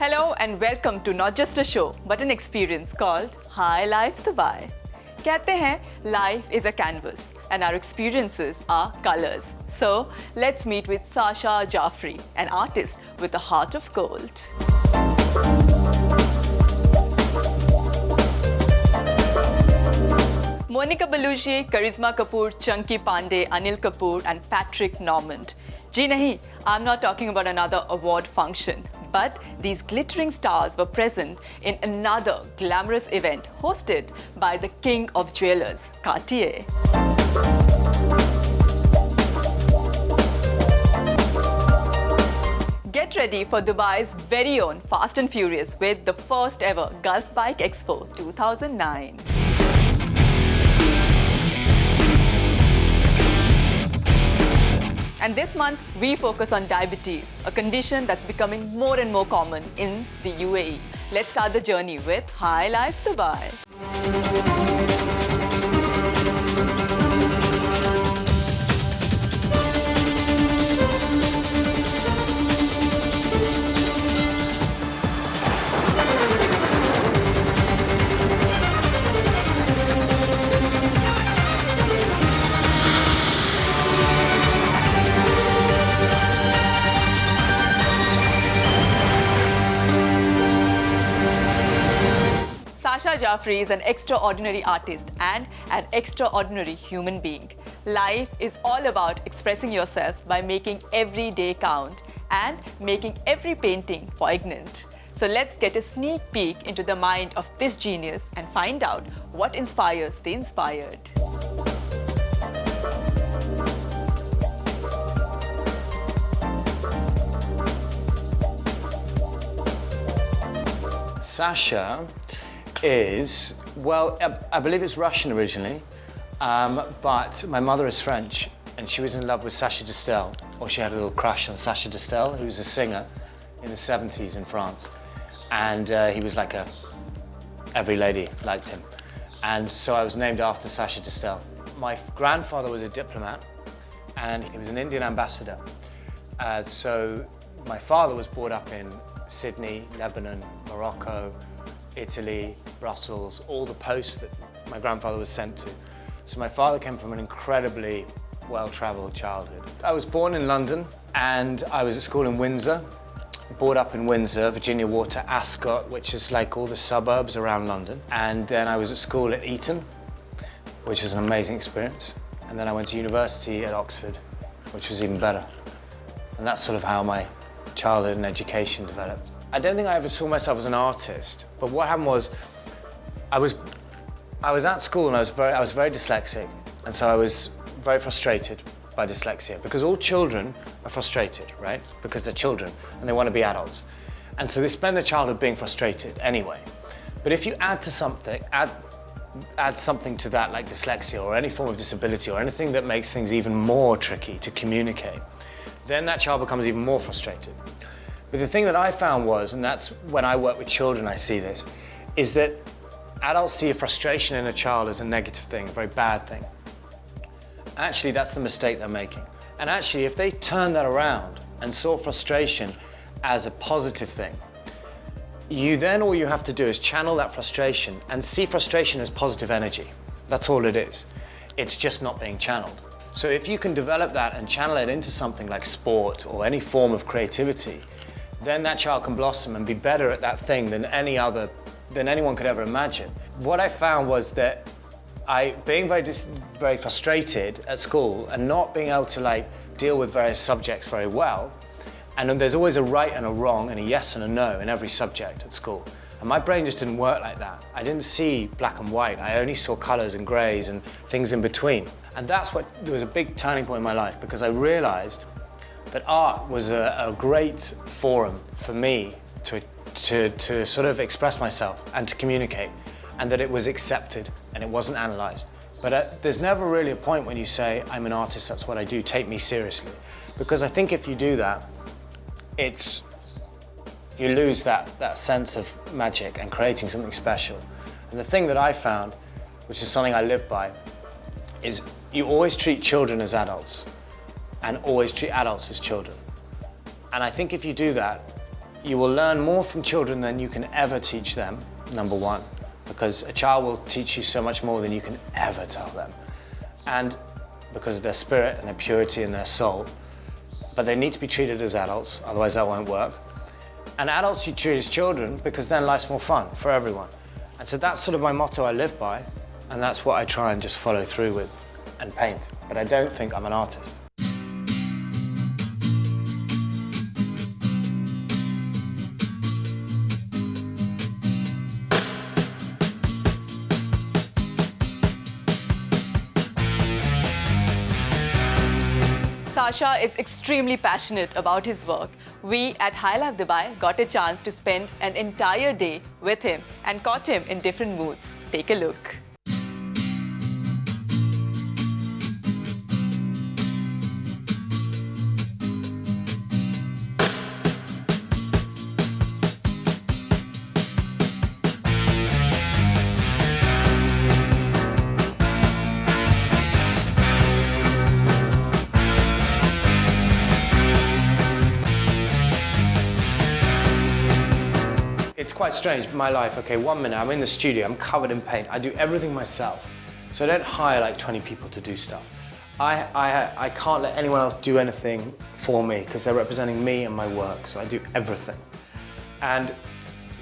Hello and welcome to not just a show but an experience called High Life Dubai. कहते हैं life is a canvas and our experiences are colors. So let's meet with Sasha Jaffrey, an artist with a heart of gold. Monica Bellucci, Karisma Kapoor, Chunky Pandey, Anil Kapoor and Patrick Normand. Ji nahi, I'm not talking about another award function. But these glittering stars were present in another glamorous event hosted by the king of jewelers, Cartier. Get ready for Dubai's very own Fast and Furious with the first ever Gulf Bike Expo 2009. And this month, we focus on diabetes, a condition that's becoming more and more common in the UAE. Let's start the journey with High Life Dubai. Sasha Jaffrey is an extraordinary artist and an extraordinary human being. Life is all about expressing yourself by making every day count and making every painting poignant. So let's get a sneak peek into the mind of this genius and find out what inspires the inspired. Sasha is, well, I believe it's Russian originally, but my mother is French and she was in love with Sacha Distel, or she had a little crush on Sacha Distel, who was a singer in the 70s in France. And he was like every lady liked him. And so I was named after Sacha Distel. My grandfather was a diplomat and he was an Indian ambassador. So my father was brought up in Sydney, Lebanon, Morocco, Italy, Brussels, all the posts that my grandfather was sent to. So my father came from an incredibly well-traveled childhood. I was born in London and I was at school in Windsor, brought up in Windsor, Virginia Water, Ascot, which is like all the suburbs around London. And then I was at school at Eton, which was an amazing experience. And then I went to university at Oxford, which was even better. And that's sort of how my childhood and education developed. I don't think I ever saw myself as an artist, but what happened was I was at school and I was very dyslexic, and so I was very frustrated by dyslexia because all children are frustrated, right? Because they're children and they want to be adults. And so they spend their childhood being frustrated anyway. But if you add something to that, like dyslexia or any form of disability or anything that makes things even more tricky to communicate, then that child becomes even more frustrated. But the thing that I found was, and that's when I work with children I see this, is that adults see a frustration in a child as a negative thing, a very bad thing. Actually, that's the mistake they're making. And actually, if they turn that around and saw frustration as a positive thing, all you have to do is channel that frustration and see frustration as positive energy. That's all it is. It's just not being channeled. So if you can develop that and channel it into something like sport or any form of creativity, then that child can blossom and be better at that thing than anyone could ever imagine. What I found was that being very frustrated at school and not being able to deal with various subjects very well, and then there's always a right and a wrong and a yes and a no in every subject at school. And my brain just didn't work like that. I didn't see black and white. I only saw colors and grays and things in between. And there was a big turning point in my life because I realized that art was a great forum for me to sort of express myself and to communicate, and that it was accepted and it wasn't analyzed. But there's never really a point when you say, I'm an artist, that's what I do, take me seriously. Because I think if you do that, you lose that sense of magic and creating something special. And the thing that I found, which is something I live by, is you always treat children as adults and always treat adults as children. And I think if you do that, You will learn more from children than you can ever teach them, number one, because a child will teach you so much more than you can ever tell them. And because of their spirit and their purity and their soul. But they need to be treated as adults, otherwise that won't work. And adults you treat as children because then life's more fun for everyone. And so that's sort of my motto I live by, and that's what I try and just follow through with and paint. But I don't think I'm an artist. Sasha is extremely passionate about his work. We at High Life Dubai got a chance to spend an entire day with him and caught him in different moods. Take a look. It's quite strange, my life. Okay, 1 minute I'm in the studio, I'm covered in paint. I do everything myself. So I don't hire like 20 people to do stuff. I can't let anyone else do anything for me because they're representing me and my work, so I do everything. And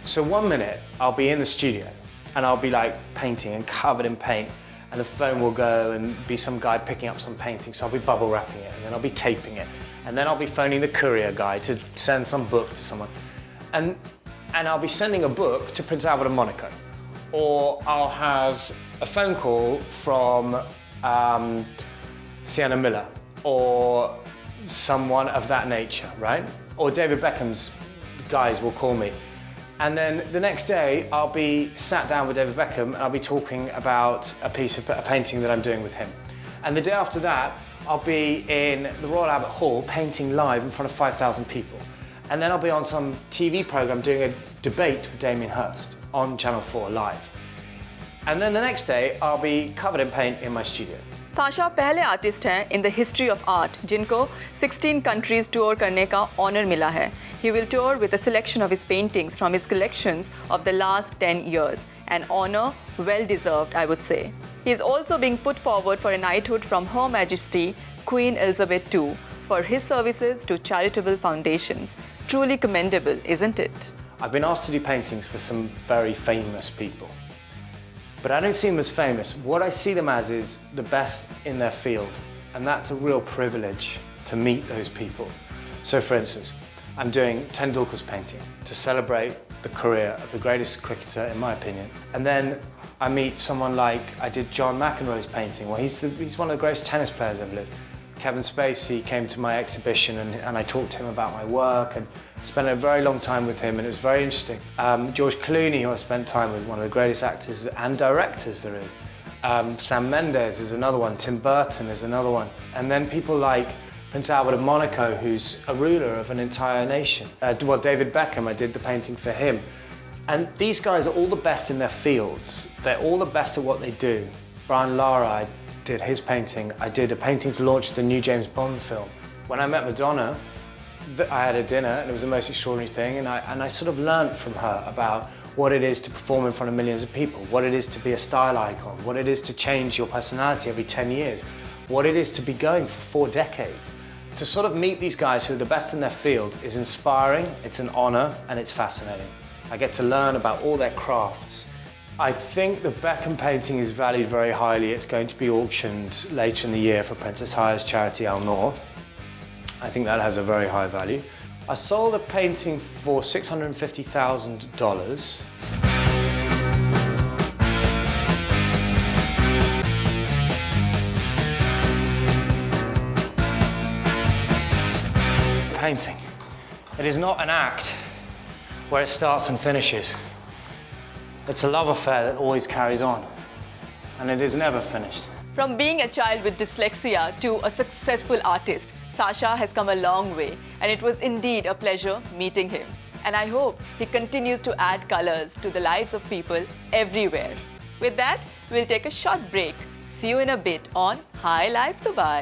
so 1 minute I'll be in the studio and I'll be like painting and covered in paint, and the phone will go and be some guy picking up some painting, so I'll be bubble wrapping it, and then I'll be taping it, and then I'll be phoning the courier guy to send some book to someone. And I'll be sending a book to Prince Albert of Monaco. Or I'll have a phone call from Sienna Miller or someone of that nature, right? Or David Beckham's guys will call me. And then the next day I'll be sat down with David Beckham and I'll be talking about a painting that I'm doing with him. And the day after that, I'll be in the Royal Albert Hall painting live in front of 5,000 people. And then I'll be on some TV program doing a debate with Damien Hirst on Channel 4 live. And then the next day, I'll be covered in paint in my studio. Sasha पहले artist हैं in the history of art जिनको 16 countries tour करने का honor मिला है. He will tour with a selection of his paintings from his collections of the last 10 years. An honor well deserved, I would say. He is also being put forward for a knighthood from Her Majesty Queen Elizabeth II for his services to charitable foundations. Truly commendable, isn't it? I've been asked to do paintings for some very famous people. But I don't see them as famous. What I see them as is the best in their field. And that's a real privilege to meet those people. So for instance, I'm doing Tendulkar's painting to celebrate the career of the greatest cricketer, in my opinion. And then I meet someone like, I did John McEnroe's painting. Well, he's one of the greatest tennis players I've lived. Kevin Spacey came to my exhibition and I talked to him about my work and spent a very long time with him, and it was very interesting. George Clooney, who I spent time with, one of the greatest actors and directors there is. Sam Mendes is another one, Tim Burton is another one. And then people like Prince Albert of Monaco, who's a ruler of an entire nation. Well, David Beckham, I did the painting for him. And these guys are all the best in their fields. They're all the best at what they do. Brian Lara, I did his painting. I did a painting to launch the new James Bond film. When I met Madonna, I had a dinner and it was the most extraordinary thing, and I sort of learnt from her about what it is to perform in front of millions of people, what it is to be a style icon, what it is to change your personality every 10 years, what it is to be going for 4 decades. To sort of meet these guys who are the best in their field is inspiring, it's an honour, and it's fascinating. I get to learn about all their crafts. I think the Beckham painting is valued very highly. It's going to be auctioned later in the year for Princess Haya's charity Al Noor. I think that has a very high value. I sold a painting for $650,000. Painting. It is not an act where it starts and finishes. It's a love affair that always carries on, and it is never finished. From being a child with dyslexia to a successful artist, Sasha has come a long way, and it was indeed a pleasure meeting him. And I hope he continues to add colors to the lives of people everywhere. With that, we'll take a short break. See you in a bit on High Life Dubai.